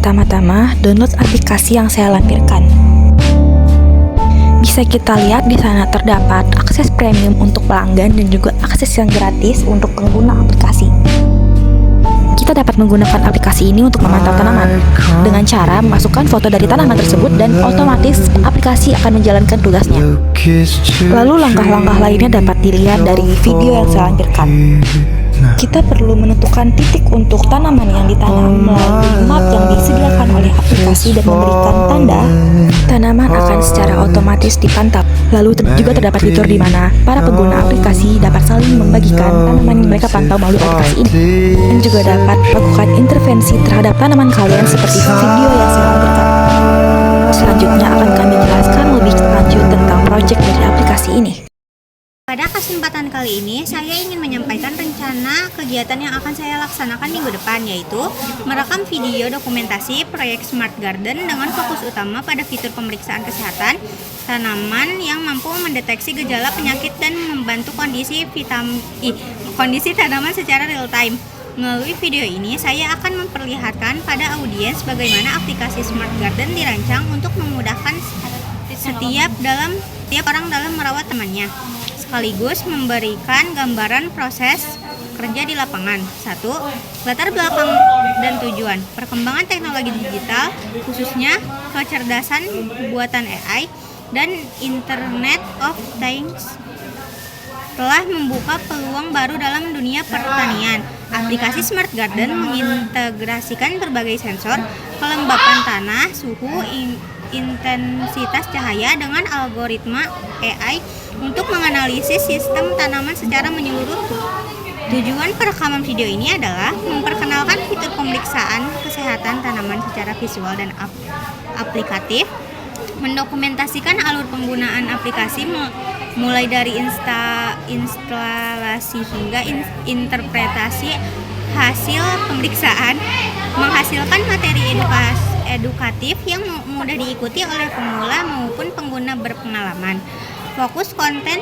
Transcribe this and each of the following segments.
Pertama-tama, download aplikasi yang saya lampirkan. Bisa kita lihat di sana terdapat akses premium untuk pelanggan dan juga akses yang gratis untuk pengguna aplikasi. Kita dapat menggunakan aplikasi ini untuk memantau tanaman dengan cara memasukkan foto dari tanaman tersebut dan otomatis aplikasi akan menjalankan tugasnya. Lalu langkah-langkah lainnya dapat dilihat dari video yang saya lampirkan. Kita perlu menentukan titik untuk tanaman yang ditanam melalui map yang disediakan oleh aplikasi dan memberikan tanda. Tanaman akan secara otomatis dipantau. Lalu juga terdapat fitur di mana para pengguna aplikasi dapat saling membagikan tanaman yang mereka pantau melalui aplikasi ini. Dan juga dapat melakukan intervensi terhadap tanaman kalian seperti video yang saya lampirkan. Selanjutnya akan kami jelaskan lebih lanjut tentang proyek dari aplikasi ini. Pada kesempatan kali ini, saya ingin menyampaikan rencana kegiatan yang akan saya laksanakan minggu depan, yaitu merekam video dokumentasi proyek Smart Garden dengan fokus utama pada fitur pemeriksaan kesehatan tanaman yang mampu mendeteksi gejala penyakit dan membantu kondisi tanaman secara real time. Melalui video ini, saya akan memperlihatkan pada audiens bagaimana aplikasi Smart Garden dirancang untuk memudahkan setiap orang dalam merawat temannya, sekaligus memberikan gambaran proses kerja di lapangan. 1. Latar belakang dan tujuan. Perkembangan teknologi digital, khususnya kecerdasan buatan AI dan Internet of Things, telah membuka peluang baru dalam dunia pertanian. Aplikasi Smart Garden mengintegrasikan berbagai sensor, kelembapan tanah, suhu, intensitas cahaya dengan algoritma AI untuk menganalisis sistem tanaman secara menyeluruh. Tujuan perekaman video ini adalah memperkenalkan fitur pemeriksaan kesehatan tanaman secara visual dan aplikatif, mendokumentasikan alur penggunaan aplikasi mulai dari instalasi hingga interpretasi hasil pemeriksaan, menghasilkan materi edukatif yang mudah diikuti oleh pemula maupun pengguna berpengalaman. Fokus konten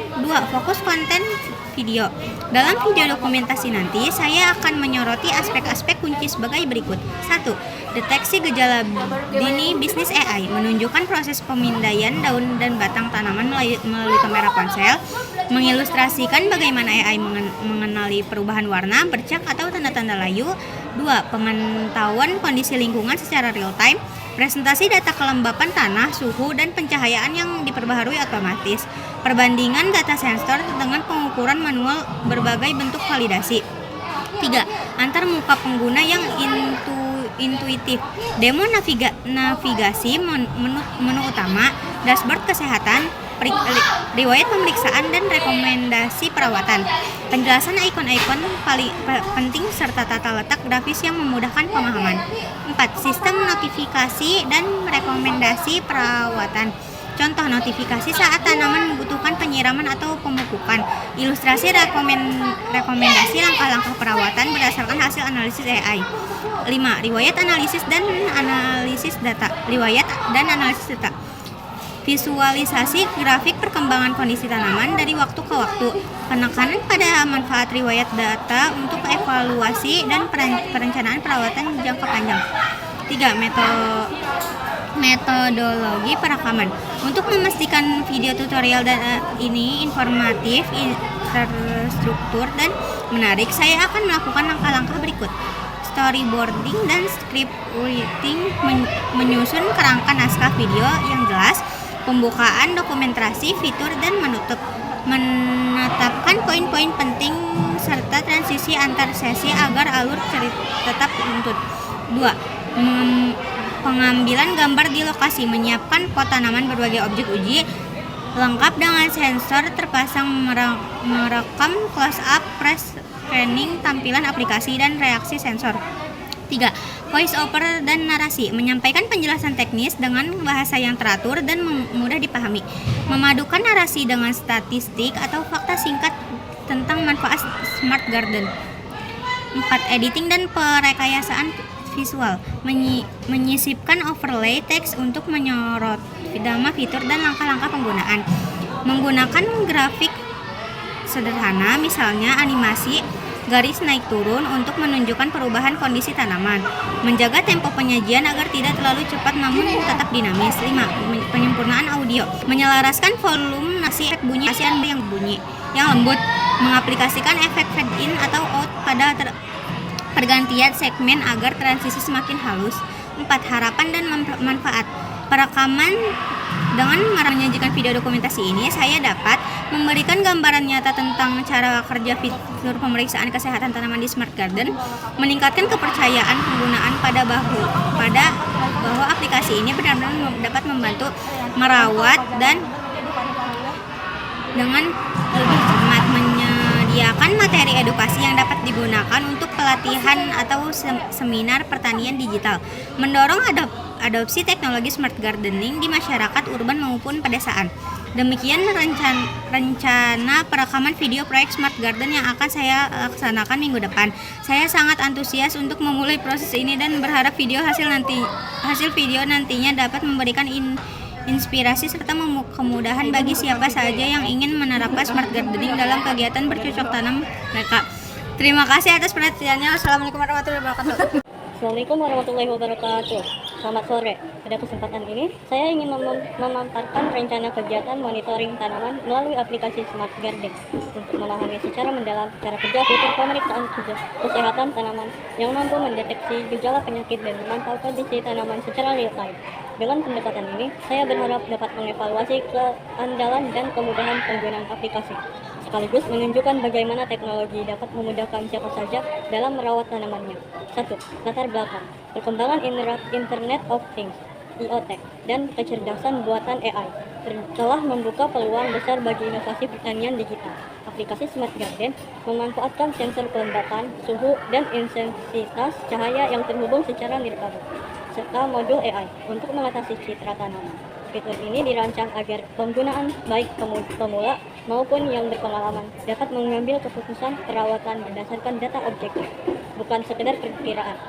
video. Dalam video dokumentasi nanti, saya akan menyoroti aspek-aspek kunci sebagai berikut. 1. Deteksi gejala dini bisnis AI, menunjukkan proses pemindaian daun dan batang tanaman melalui kamera ponsel, mengilustrasikan bagaimana AI mengenali perubahan warna, bercak atau tanda-tanda layu. 2. Pemantauan kondisi lingkungan secara real time, presentasi data kelembapan tanah, suhu, dan pencahayaan yang diperbaharui otomatis, perbandingan data sensor dengan pengukuran manual berbagai bentuk validasi. 3. Antar muka pengguna yang intuitif, demo navigasi, menu utama, dashboard kesehatan, riwayat pemeriksaan, dan rekomendasi perawatan. Penjelasan ikon-ikon paling penting serta tata letak grafis yang memudahkan pemahaman. 4. Sistem notifikasi dan rekomendasi perawatan. Contoh notifikasi saat tanaman membutuhkan penyiraman atau pemupukan. Ilustrasi rekomendasi langkah-langkah perawatan berdasarkan hasil analisis AI. 5. Riwayat dan analisis data. Visualisasi grafik perkembangan kondisi tanaman dari waktu ke waktu. Penekanan pada manfaat riwayat data untuk evaluasi dan perencanaan perawatan jangka panjang. 3. Metodologi perekaman. Untuk memastikan video tutorial ini informatif, terstruktur, dan menarik, saya akan melakukan langkah-langkah berikut. Storyboarding dan script writing, menyusun kerangka naskah video yang jelas, pembukaan dokumentasi fitur dan menutup, menetapkan poin-poin penting serta transisi antar sesi agar alur cerita tetap utuh. 2. Pengambilan gambar di lokasi, menyiapkan pot tanaman berbagai objek uji lengkap dengan sensor terpasang, merekam close up, press scanning tampilan aplikasi dan reaksi sensor. 3. Voice over dan narasi, menyampaikan penjelasan teknis dengan bahasa yang teratur dan mudah dipahami, memadukan narasi dengan statistik atau fakta singkat tentang manfaat Smart Garden. 4. Editing dan perekayasaan visual, menyisipkan overlay teks untuk menyorot nama fitur dan langkah-langkah penggunaan, menggunakan grafik sederhana misalnya animasi garis naik turun untuk menunjukkan perubahan kondisi tanaman. Menjaga tempo penyajian agar tidak terlalu cepat namun tetap dinamis. 5. Penyempurnaan audio. Menyelaraskan volume nasi efek bunyi yang lembut. Mengaplikasikan efek fade in atau out pada pergantian segmen agar transisi semakin halus. 4. Harapan dan manfaat. Perekaman dengan menyajikan video dokumentasi ini, saya dapat memberikan gambaran nyata tentang cara kerja fitur pemeriksaan kesehatan tanaman di Smart Garden, meningkatkan kepercayaan penggunaan bahwa aplikasi ini benar-benar dapat membantu merawat dan dengan lebih cermat, menyediakan materi edukasi yang dapat digunakan untuk pelatihan atau seminar pertanian digital, mendorong adopsi teknologi smart gardening di masyarakat urban maupun pedesaan. Demikian rencana perekaman video proyek Smart Garden yang akan saya laksanakan minggu depan. Saya sangat antusias untuk memulai proses ini dan berharap hasil video nantinya dapat memberikan inspirasi serta kemudahan bagi siapa saja yang ingin menerapkan smart gardening dalam kegiatan bercocok tanam mereka. Terima kasih atas perhatiannya. Assalamualaikum warahmatullahi wabarakatuh. Assalamualaikum warahmatullahi wabarakatuh. Selamat sore. Pada kesempatan ini, saya ingin memaparkan rencana kegiatan monitoring tanaman melalui aplikasi Smart Garden untuk memahami secara mendalam cara kerja fitur pemeriksaan kesehatan tanaman yang mampu mendeteksi gejala penyakit dan memantau kondisi tanaman secara real time. Dengan pendekatan ini, saya berharap dapat mengevaluasi keandalan dan kemudahan penggunaan aplikasi, sekaligus menunjukkan bagaimana teknologi dapat memudahkan siapa saja dalam merawat tanamannya. 1. Latar belakang. Perkembangan Internet of Things (IoT) dan kecerdasan buatan AI telah membuka peluang besar bagi inovasi pertanian digital. Aplikasi Smart Garden memanfaatkan sensor kelembapan, suhu, dan intensitas cahaya yang terhubung secara nirkabel, serta modul AI untuk mengatasi citra tanaman. Fitur ini dirancang agar penggunaan baik pemula maupun yang berpengalaman dapat mengambil keputusan perawatan berdasarkan data objektif, bukan sekedar perkiraan.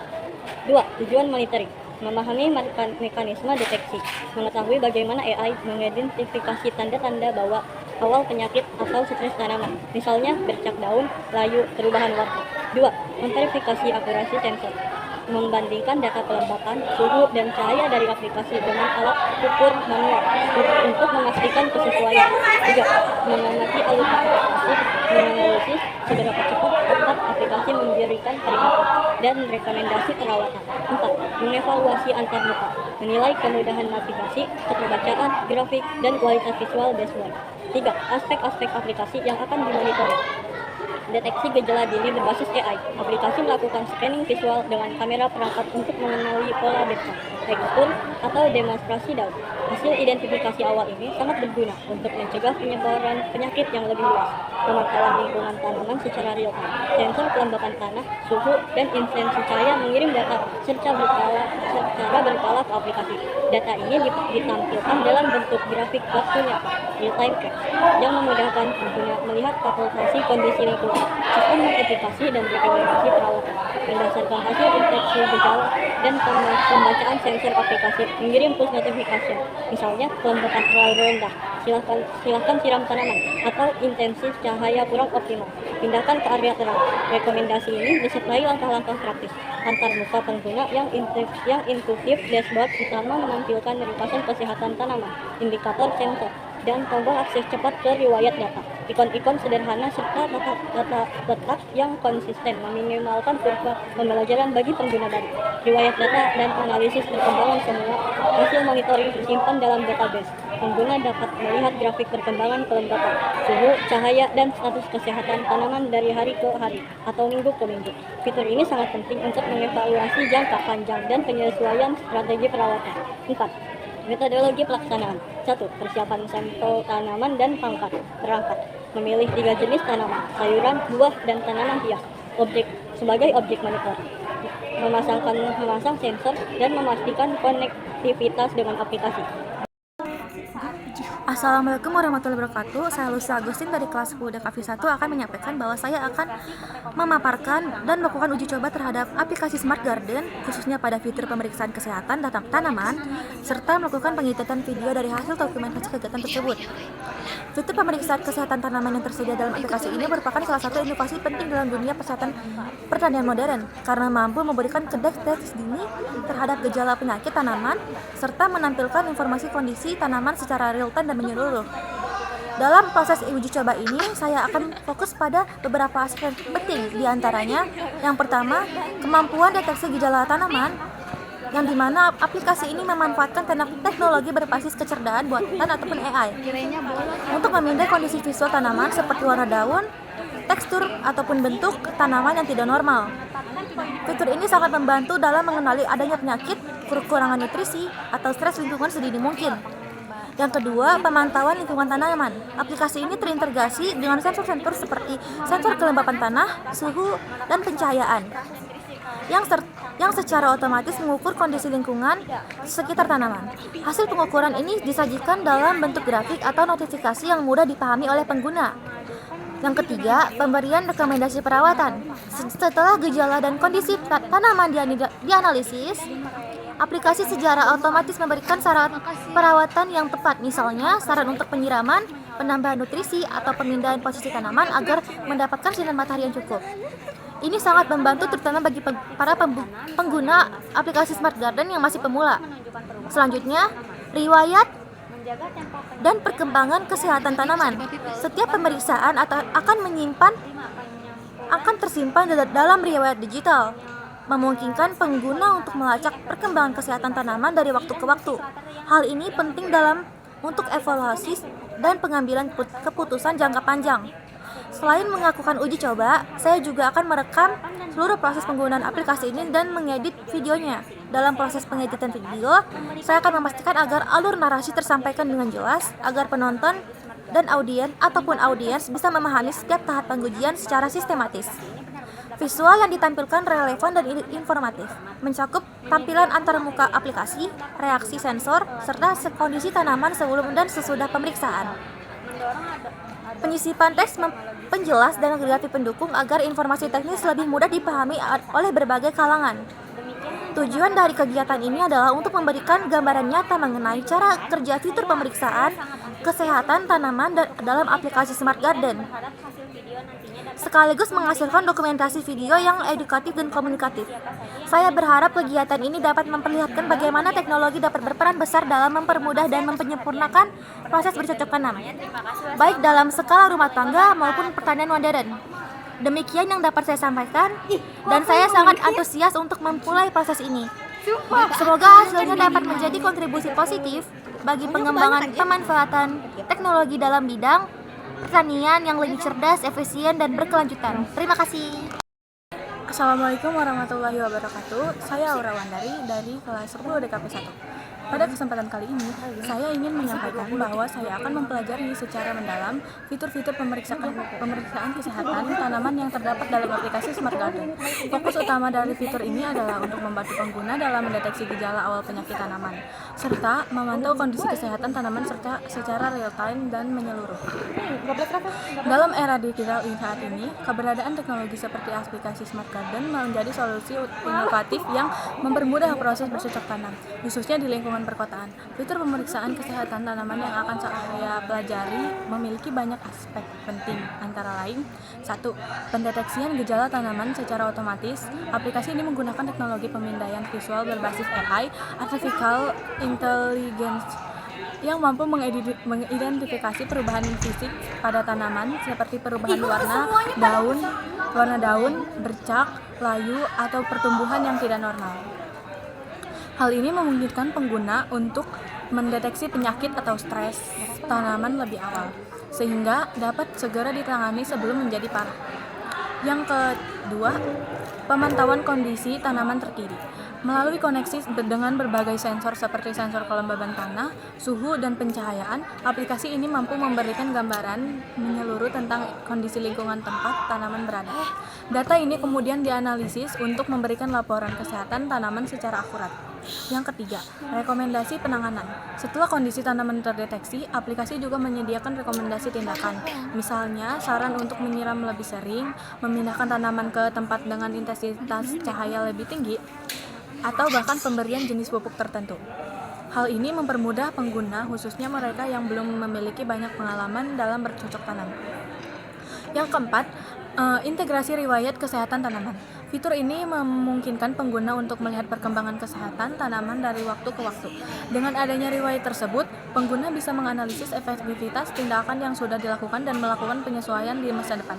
2. Tujuan monitoring. Memahami mekanisme deteksi, mengetahui bagaimana AI mengidentifikasi tanda-tanda awal penyakit atau stres tanaman, misalnya bercak daun, layu, perubahan warna. 2. Memverifikasi akurasi sensor, membandingkan data kelembapan, suhu, dan cahaya dari aplikasi dengan alat ukur manual untuk memastikan kesesuaian. 3. Mengamati alur aplikasi, menganalisis seberapa cepat aplikasi memberikan peringatan dan rekomendasi perawatan. 4. Mengevaluasi antarmuka, menilai kemudahan navigasi, keterbacaan, grafik, dan kualitas visual dashboard. 3. Aspek-aspek aplikasi yang akan dimonitor. Deteksi gejala dini berbasis AI. Aplikasi melakukan scanning visual dengan kamera perangkat untuk mengenali pola bercak, tekstur, atau demonstrasi daun. Hasil identifikasi awal ini sangat berguna untuk mencegah penyebaran penyakit yang lebih luas. Pemantauan lingkungan tanaman secara real time. Sensor kelembapan tanah, suhu, dan intensi cahaya mengirim data secara berkala ke aplikasi. Data ini ditampilkan dalam bentuk grafik waktu nyata, real time track, yang memudahkan pengguna melihat kalkulasi kondisi lingkungan. Sistem notifikasi dan rekomendasi perawatan berdasarkan hasil deteksi gejala dan pembacaan sensor aplikasi mengirim push notification. Misalnya kelembapan terlalu rendah, silakan siram tanaman, atau intensi cahaya kurang optimal, pindahkan ke area terang. Rekomendasi ini disertai langkah-langkah praktis antarmuka pengguna yang intuitif. Dashboard utama menampilkan ringkasan kesehatan tanaman, indikator sensor, dan tombol akses cepat ke riwayat data. Ikon-ikon sederhana serta data letak yang konsisten meminimalkan kurva pembelajaran bagi pengguna baru. Riwayat data dan analisis perkembangan semua hasil monitoring tersimpan dalam database. Pengguna dapat melihat grafik perkembangan kelembapan, suhu, cahaya, dan status kesehatan tanaman dari hari ke hari atau minggu ke minggu. Fitur ini sangat penting untuk mengevaluasi jangka panjang dan penyesuaian strategi perawatan. 4. Metodologi pelaksanaan. 1. Persiapan sampel tanaman dan perangkat. Memilih 3 jenis tanaman, sayuran, buah, dan tanaman hias sebagai objek monitor. Memasang sensor dan memastikan konektivitas dengan aplikasi. Assalamualaikum warahmatullahi wabarakatuh. Saya Lucia Agustin dari kelas 10 DKV 1 akan menyampaikan bahwa saya akan memaparkan dan melakukan uji coba terhadap aplikasi Smart Garden, khususnya pada fitur pemeriksaan kesehatan tanaman, serta melakukan pengintipatan video dari hasil dokumentasi kegiatan tersebut. Fitur pemeriksaan kesehatan tanaman yang tersedia dalam aplikasi ini merupakan salah satu inovasi penting dalam dunia kesehatan pertanian modern, karena mampu memberikan deteksi dini terhadap gejala penyakit tanaman, serta menampilkan informasi kondisi tanaman secara real-time dan menyeluruh. Dalam proses uji coba ini, saya akan fokus pada beberapa aspek penting, diantaranya yang pertama, kemampuan deteksi gejala tanaman, yang dimana aplikasi ini memanfaatkan teknologi berbasis kecerdasan buatan ataupun AI untuk memindai kondisi visual tanaman seperti warna daun, tekstur, ataupun bentuk tanaman yang tidak normal. Fitur ini sangat membantu dalam mengenali adanya penyakit, kekurangan nutrisi, atau stres lingkungan sedini mungkin. Yang kedua, pemantauan lingkungan tanaman. Aplikasi ini terintegrasi dengan sensor-sensor seperti sensor kelembapan tanah, suhu, dan pencahayaan yang secara otomatis mengukur kondisi lingkungan sekitar tanaman. Hasil pengukuran ini disajikan dalam bentuk grafik atau notifikasi yang mudah dipahami oleh pengguna. Yang ketiga, pemberian rekomendasi perawatan. Setelah gejala dan kondisi tanaman dianalisis, aplikasi secara otomatis memberikan saran perawatan yang tepat, misalnya saran untuk penyiraman, penambahan nutrisi, atau pemindahan posisi tanaman agar mendapatkan sinar matahari yang cukup. Ini sangat membantu terutama bagi para pengguna aplikasi Smart Garden yang masih pemula. Selanjutnya, riwayat dan perkembangan kesehatan tanaman. Setiap pemeriksaan akan tersimpan dalam riwayat digital, memungkinkan pengguna untuk melacak perkembangan kesehatan tanaman dari waktu ke waktu. Hal ini penting untuk evaluasi dan pengambilan keputusan jangka panjang. Selain melakukan uji coba, saya juga akan merekam seluruh proses penggunaan aplikasi ini dan mengedit videonya. Dalam proses pengeditan video, saya akan memastikan agar alur narasi tersampaikan dengan jelas, agar penonton dan audiens bisa memahami setiap tahap pengujian secara sistematis. Visual yang ditampilkan relevan dan informatif, mencakup tampilan antarmuka aplikasi, reaksi sensor, serta kondisi tanaman sebelum dan sesudah pemeriksaan. Penyisipan teks penjelas dan grafik pendukung agar informasi teknis lebih mudah dipahami oleh berbagai kalangan. Tujuan dari kegiatan ini adalah untuk memberikan gambaran nyata mengenai cara kerja fitur pemeriksaan kesehatan tanaman dalam aplikasi Smart Garden, sekaligus menghasilkan dokumentasi video yang edukatif dan komunikatif. Saya berharap kegiatan ini dapat memperlihatkan bagaimana teknologi dapat berperan besar dalam mempermudah dan menyempurnakan proses bercocok tanam, baik dalam skala rumah tangga maupun pertanian modern. Demikian yang dapat saya sampaikan, dan saya sangat antusias untuk memulai proses ini. Semoga hasilnya dapat menjadi kontribusi positif bagi pengembangan pemanfaatan teknologi dalam bidang pertanian yang lebih cerdas, efisien, dan berkelanjutan. Terima kasih. Assalamualaikum warahmatullahi wabarakatuh. Saya Aura Wandari dari kelas 10 DKV 1. Pada kesempatan kali ini, saya ingin menyampaikan bahwa saya akan mempelajari secara mendalam fitur-fitur pemeriksaan kesehatan tanaman yang terdapat dalam aplikasi Smart Garden. Fokus utama dari fitur ini adalah untuk membantu pengguna dalam mendeteksi gejala awal penyakit tanaman, serta memantau kondisi kesehatan tanaman secara real-time dan menyeluruh. Dalam era digital saat ini, keberadaan teknologi seperti aplikasi Smart Garden menjadi solusi inovatif yang mempermudah proses bercocok tanam, khususnya di lingkungan perkotaan. Fitur pemeriksaan kesehatan tanaman yang akan saya pelajari memiliki banyak aspek penting, antara lain: 1. Pendeteksian gejala tanaman secara otomatis. Aplikasi ini menggunakan teknologi pemindaian visual berbasis AI, Artificial Intelligence, yang mampu mengidentifikasi perubahan fisik pada tanaman seperti perubahan warna daun, bercak, layu, atau pertumbuhan yang tidak normal. Hal ini memungkinkan pengguna untuk mendeteksi penyakit atau stres tanaman lebih awal, sehingga dapat segera ditangani sebelum menjadi parah. Yang kedua, pemantauan kondisi tanaman terkini. Melalui koneksi dengan berbagai sensor seperti sensor kelembaban tanah, suhu, dan pencahayaan, aplikasi ini mampu memberikan gambaran menyeluruh tentang kondisi lingkungan tempat tanaman berada. Data ini kemudian dianalisis untuk memberikan laporan kesehatan tanaman secara akurat. Yang ketiga, rekomendasi penanganan. Setelah kondisi tanaman terdeteksi, aplikasi juga menyediakan rekomendasi tindakan. Misalnya, saran untuk menyiram lebih sering, memindahkan tanaman ke tempat dengan intensitas cahaya lebih tinggi, atau bahkan pemberian jenis pupuk tertentu. Hal ini mempermudah pengguna, khususnya mereka yang belum memiliki banyak pengalaman dalam bercocok tanam. Yang keempat, integrasi riwayat kesehatan tanaman. Fitur ini memungkinkan pengguna untuk melihat perkembangan kesehatan tanaman dari waktu ke waktu. Dengan adanya riwayat tersebut, pengguna bisa menganalisis efektivitas tindakan yang sudah dilakukan dan melakukan penyesuaian di masa depan.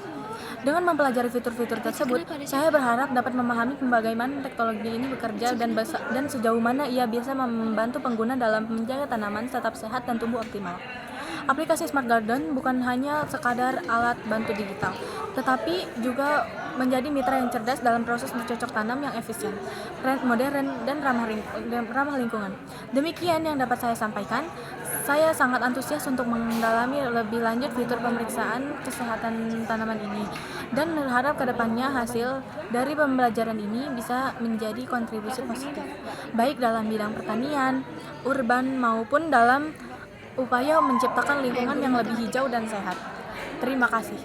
Dengan mempelajari fitur-fitur tersebut, saya berharap dapat memahami bagaimana teknologi ini bekerja dan sejauh mana ia bisa membantu pengguna dalam menjaga tanaman tetap sehat dan tumbuh optimal. Aplikasi Smart Garden bukan hanya sekadar alat bantu digital, tetapi juga menjadi mitra yang cerdas dalam proses bercocok tanam yang efisien, modern, dan ramah lingkungan. Demikian yang dapat saya sampaikan. Saya sangat antusias untuk mendalami lebih lanjut fitur pemeriksaan kesehatan tanaman ini, dan berharap kedepannya hasil dari pembelajaran ini bisa menjadi kontribusi positif, baik dalam bidang pertanian, urban, maupun dalam upaya menciptakan lingkungan yang lebih hijau dan sehat. Terima kasih.